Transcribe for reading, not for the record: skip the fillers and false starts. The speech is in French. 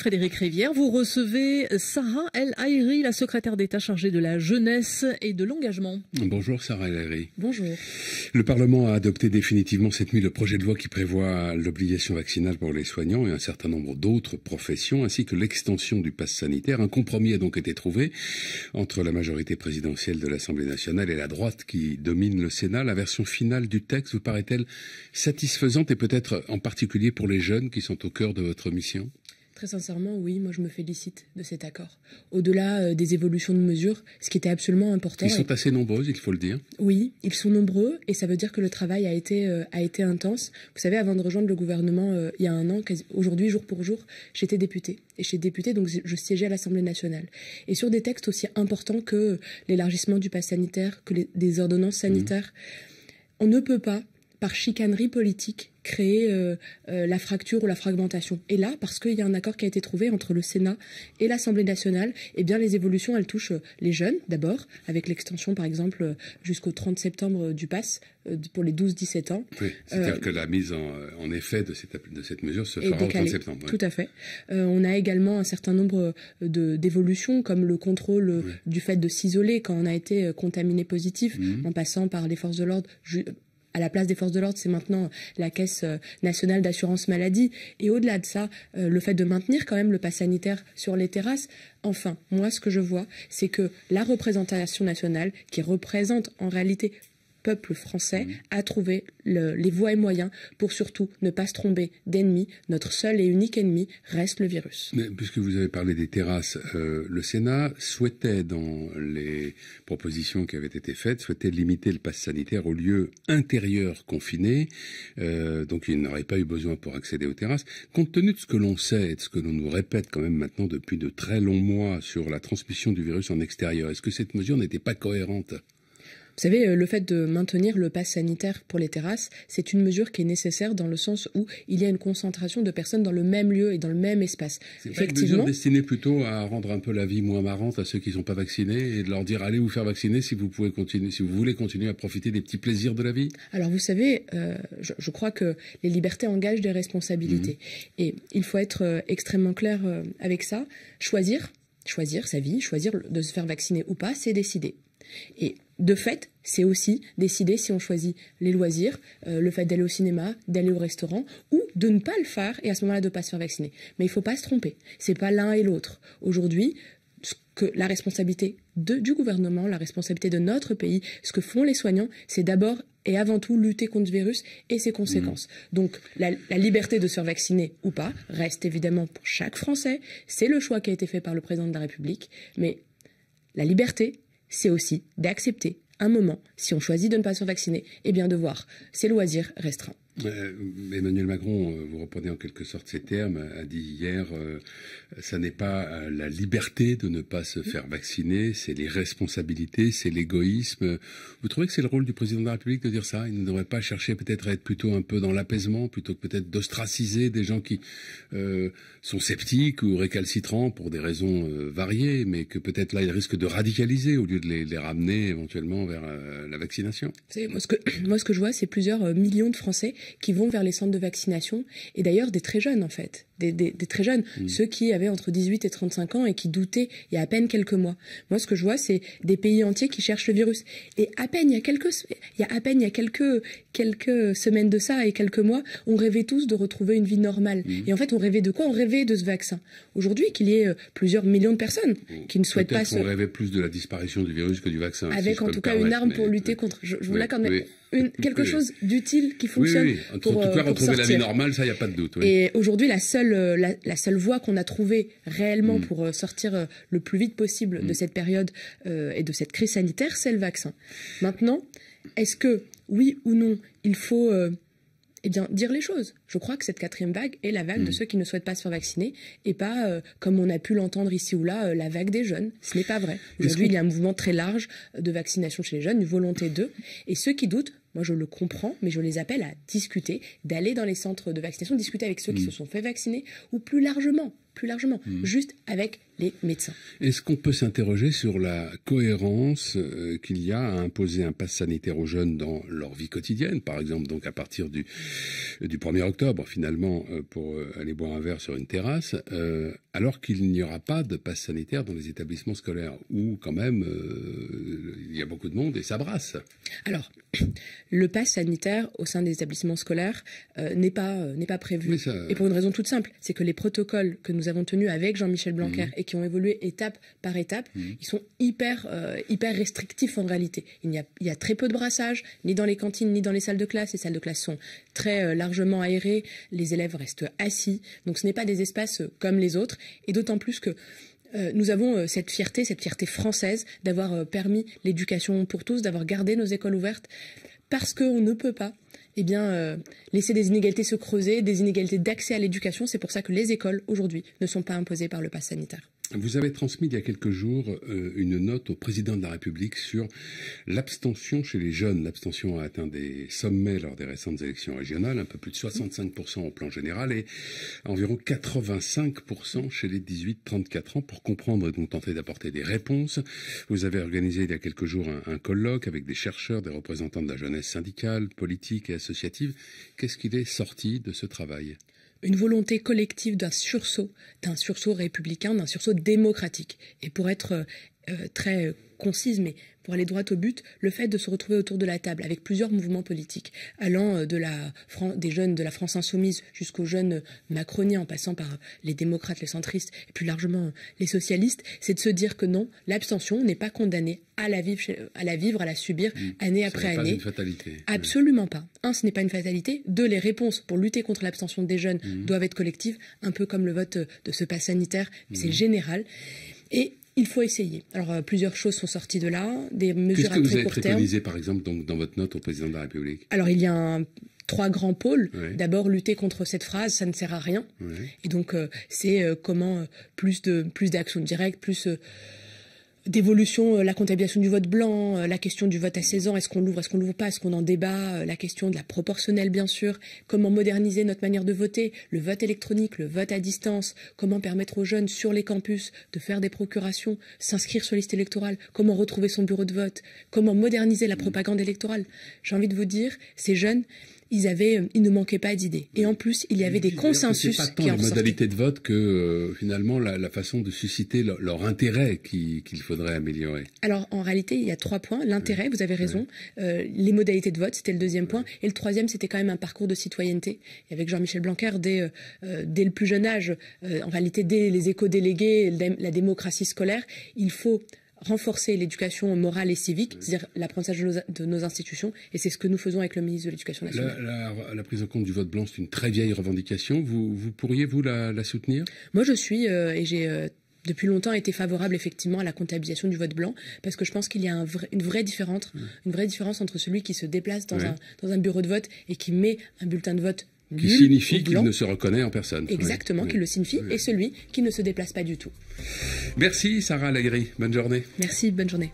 Frédéric Rivière. Vous recevez Sarah El Haïry, la secrétaire d'État chargée de la jeunesse et de l'engagement. Bonjour Sarah El Haïry. Bonjour. Le Parlement a adopté définitivement cette nuit le projet de loi qui prévoit l'obligation vaccinale pour les soignants et un certain nombre d'autres professions, ainsi que l'extension du pass sanitaire. Un compromis a donc été trouvé entre la majorité présidentielle de l'Assemblée nationale et la droite qui domine le Sénat. La version finale du texte vous paraît-elle satisfaisante et peut-être en particulier pour les jeunes qui sont au cœur de votre mission ? Très sincèrement, oui, moi je me félicite de cet accord. Au-delà des évolutions de mesures, ce qui était absolument important... Ils sont assez nombreux, il faut le dire. Oui, ils sont nombreux et ça veut dire que le travail a été intense. Vous savez, avant de rejoindre le gouvernement il y a un an, aujourd'hui, jour pour jour, j'étais députée. Et j'étais députée, donc je siégeais à l'Assemblée nationale. Et sur des textes aussi importants que l'élargissement du pass sanitaire, que des ordonnances sanitaires, on ne peut pas, par chicanerie politique, créer la fracture ou la fragmentation. Et là, parce qu'il y a un accord qui a été trouvé entre le Sénat et l'Assemblée nationale, eh bien les évolutions, elles touchent les jeunes, d'abord, avec l'extension, par exemple, jusqu'au 30 septembre du pass, pour les 12-17 ans. Oui, c'est-à-dire que la mise en effet de cette mesure se fera au 30 septembre. Oui. Tout à fait. On a également un certain nombre d'évolutions, comme le contrôle du fait de s'isoler quand on a été contaminé positif, en passant par les forces de l'ordre. À la place des forces de l'ordre, c'est maintenant la Caisse nationale d'assurance maladie. Et au-delà de ça, le fait de maintenir quand même le pass sanitaire sur les terrasses. Enfin, moi, ce que je vois, c'est que la représentation nationale, qui représente en réalité peuple français, a trouvé les voies et moyens pour surtout ne pas se tromper d'ennemi. Notre seul et unique ennemi reste le virus. Mais puisque vous avez parlé des terrasses, le Sénat souhaitait, dans les propositions qui avaient été faites, souhaitait limiter le pass sanitaire aux lieux intérieurs confinés, donc il n'aurait pas eu besoin pour accéder aux terrasses. Compte tenu de ce que l'on sait et de ce que l'on nous répète quand même maintenant depuis de très longs mois sur la transmission du virus en extérieur, est-ce que cette mesure n'était pas cohérente ? Vous savez, le fait de maintenir le pass sanitaire pour les terrasses, c'est une mesure qui est nécessaire dans le sens où il y a une concentration de personnes dans le même lieu et dans le même espace. C'est pas une mesure destinée plutôt à rendre un peu la vie moins marrante à ceux qui ne sont pas vaccinés et de leur dire allez vous faire vacciner si vous pouvez continuer, si vous voulez continuer à profiter des petits plaisirs de la vie. Alors vous savez, je crois que les libertés engagent des responsabilités et il faut être extrêmement clair avec ça. Choisir sa vie, choisir de se faire vacciner ou pas, c'est décider. Et de fait, c'est aussi décider si on choisit les loisirs, le fait d'aller au cinéma, d'aller au restaurant, ou de ne pas le faire et à ce moment-là de ne pas se faire vacciner. Mais il ne faut pas se tromper. C'est pas l'un et l'autre. Aujourd'hui, la responsabilité du gouvernement, la responsabilité de notre pays, ce que font les soignants, c'est d'abord et avant tout lutter contre ce virus et ses conséquences. Donc la liberté de se faire vacciner ou pas reste évidemment pour chaque Français. C'est le choix qui a été fait par le président de la République. Mais la liberté, c'est aussi d'accepter un moment, si on choisit de ne pas se faire vacciner, eh bien de voir ses loisirs restreints. Emmanuel Macron, vous reprenez en quelque sorte ces termes, a dit hier, ça n'est pas la liberté de ne pas se faire vacciner, c'est les responsabilités, c'est l'égoïsme. Vous trouvez que c'est le rôle du président de la République de dire ça? Il ne devrait pas chercher peut-être à être plutôt un peu dans l'apaisement, plutôt que peut-être d'ostraciser des gens qui sont sceptiques ou récalcitrants pour des raisons variées, mais que peut-être là il risque de radicaliser au lieu de les ramener éventuellement vers la vaccination? Vous savez, moi ce que je vois, c'est plusieurs millions de Français qui vont vers les centres de vaccination, et d'ailleurs des très jeunes en fait, des très jeunes, ceux qui avaient entre 18 et 35 ans et qui doutaient il y a à peine quelques mois. Moi ce que je vois, c'est des pays entiers qui cherchent le virus, et à peine il y a quelques semaines de ça et quelques mois, on rêvait tous de retrouver une vie normale. Et en fait on rêvait de quoi? On rêvait de ce vaccin. Aujourd'hui, qu'il y ait plusieurs millions de personnes qui ne souhaitent pas on rêvait plus de la disparition du virus que du vaccin. Avec en tout cas une arme pour lutter contre. Je vous l'accorde, mais quelque chose d'utile qui fonctionne. Oui. En tout cas, retrouver la vie normale, ça, il n'y a pas de doute. Oui. Et aujourd'hui, la seule voie qu'on a trouvée réellement pour sortir le plus vite possible de cette période et de cette crise sanitaire, c'est le vaccin. Maintenant, est-ce que, oui ou non, il faut dire les choses? Je crois que cette quatrième vague est la vague de ceux qui ne souhaitent pas se faire vacciner et pas, comme on a pu l'entendre ici ou là, la vague des jeunes. Ce n'est pas vrai. Aujourd'hui, il y a un mouvement très large de vaccination chez les jeunes, une volonté d'eux. Et ceux qui doutent, moi je le comprends, mais je les appelle à discuter, d'aller dans les centres de vaccination, discuter avec ceux qui se sont fait vacciner, ou plus largement, juste avec les médecins. Est-ce qu'on peut s'interroger sur la cohérence qu'il y a à imposer un pass sanitaire aux jeunes dans leur vie quotidienne, par exemple donc à partir du 1er octobre, octobre, finalement, pour aller boire un verre sur une terrasse, alors qu'il n'y aura pas de passe sanitaire dans les établissements scolaires, où quand même il y a beaucoup de monde et ça brasse. Alors, le pass sanitaire au sein des établissements scolaires n'est pas prévu. Et pour une raison toute simple, c'est que les protocoles que nous avons tenus avec Jean-Michel Blanquer et qui ont évolué étape par étape, ils sont hyper restrictifs en réalité. Il y a très peu de brassage, ni dans les cantines, ni dans les salles de classe. Les salles de classe sont très largement aérées, les élèves restent assis. Donc ce n'est pas des espaces comme les autres. Et d'autant plus que nous avons cette fierté française d'avoir permis l'éducation pour tous, d'avoir gardé nos écoles ouvertes, parce qu'on ne peut pas laisser des inégalités se creuser, des inégalités d'accès à l'éducation. C'est pour ça que les écoles, aujourd'hui, ne sont pas imposées par le pass sanitaire. Vous avez transmis il y a quelques jours une note au président de la République sur l'abstention chez les jeunes. L'abstention a atteint des sommets lors des récentes élections régionales, un peu plus de 65% au plan général et environ 85% chez les 18-34 ans. Pour comprendre et donc tenter d'apporter des réponses, vous avez organisé il y a quelques jours un colloque avec des chercheurs, des représentants de la jeunesse syndicale, politique et associative. Qu'est-ce qu'il est sorti de ce travail ? Une volonté collective d'un sursaut républicain, d'un sursaut démocratique. Et pour être très concise, mais pour aller droit au but, le fait de se retrouver autour de la table avec plusieurs mouvements politiques, allant des jeunes de la France insoumise jusqu'aux jeunes macroniens, en passant par les démocrates, les centristes et plus largement les socialistes, c'est de se dire que non, l'abstention n'est pas condamnée à la vivre, à la subir année après année. Ce n'est pas une fatalité. Absolument pas. Un, ce n'est pas une fatalité. Deux, les réponses pour lutter contre l'abstention des jeunes doivent être collectives, un peu comme le vote de ce pass sanitaire, c'est général. Et il faut essayer. Alors, plusieurs choses sont sorties de là, des mesures à très court terme. Qu'est-ce que vous avez préconisé, par exemple, donc, dans votre note au président de la République ? Alors, il y a trois grands pôles. Ouais. D'abord, lutter contre cette phrase, ça ne sert à rien. Ouais. Et donc, c'est comment plus d'actions directes, plus d'évolution, la comptabilisation du vote blanc, la question du vote à 16 ans, est-ce qu'on l'ouvre pas, est-ce qu'on en débat, la question de la proportionnelle bien sûr, comment moderniser notre manière de voter, le vote électronique, le vote à distance, comment permettre aux jeunes sur les campus de faire des procurations, s'inscrire sur liste électorale, comment retrouver son bureau de vote, comment moderniser la propagande électorale. J'ai envie de vous dire, ces jeunes, il ne manquait pas d'idées. Et en plus, il y avait des consensus. C'est pas tant les modalités de vote que finalement la façon de susciter leur intérêt qu'il faudrait améliorer. Alors en réalité, il y a 3 points. L'intérêt, vous avez raison. Les modalités de vote, c'était le deuxième point. Et le troisième, c'était quand même un parcours de citoyenneté. Et avec Jean-Michel Blanquer, dès le plus jeune âge, en réalité, dès les éco-délégués, la démocratie scolaire, il faut renforcer l'éducation morale et civique, c'est-à-dire l'apprentissage de nos institutions, et c'est ce que nous faisons avec le ministre de l'Éducation nationale. La prise en compte du vote blanc, c'est une très vieille revendication. Vous pourriez, vous, la soutenir ? Moi, je suis, et j'ai depuis longtemps été favorable effectivement à la comptabilisation du vote blanc, parce que je pense qu'il y a une vraie différence entre celui qui se déplace dans un bureau de vote et qui met un bulletin de vote qui signifie qu'il ne se reconnaît en personne. Exactement, qu'il le signifie, et celui qui ne se déplace pas du tout. Merci Sarah Laguerie, bonne journée. Merci, bonne journée.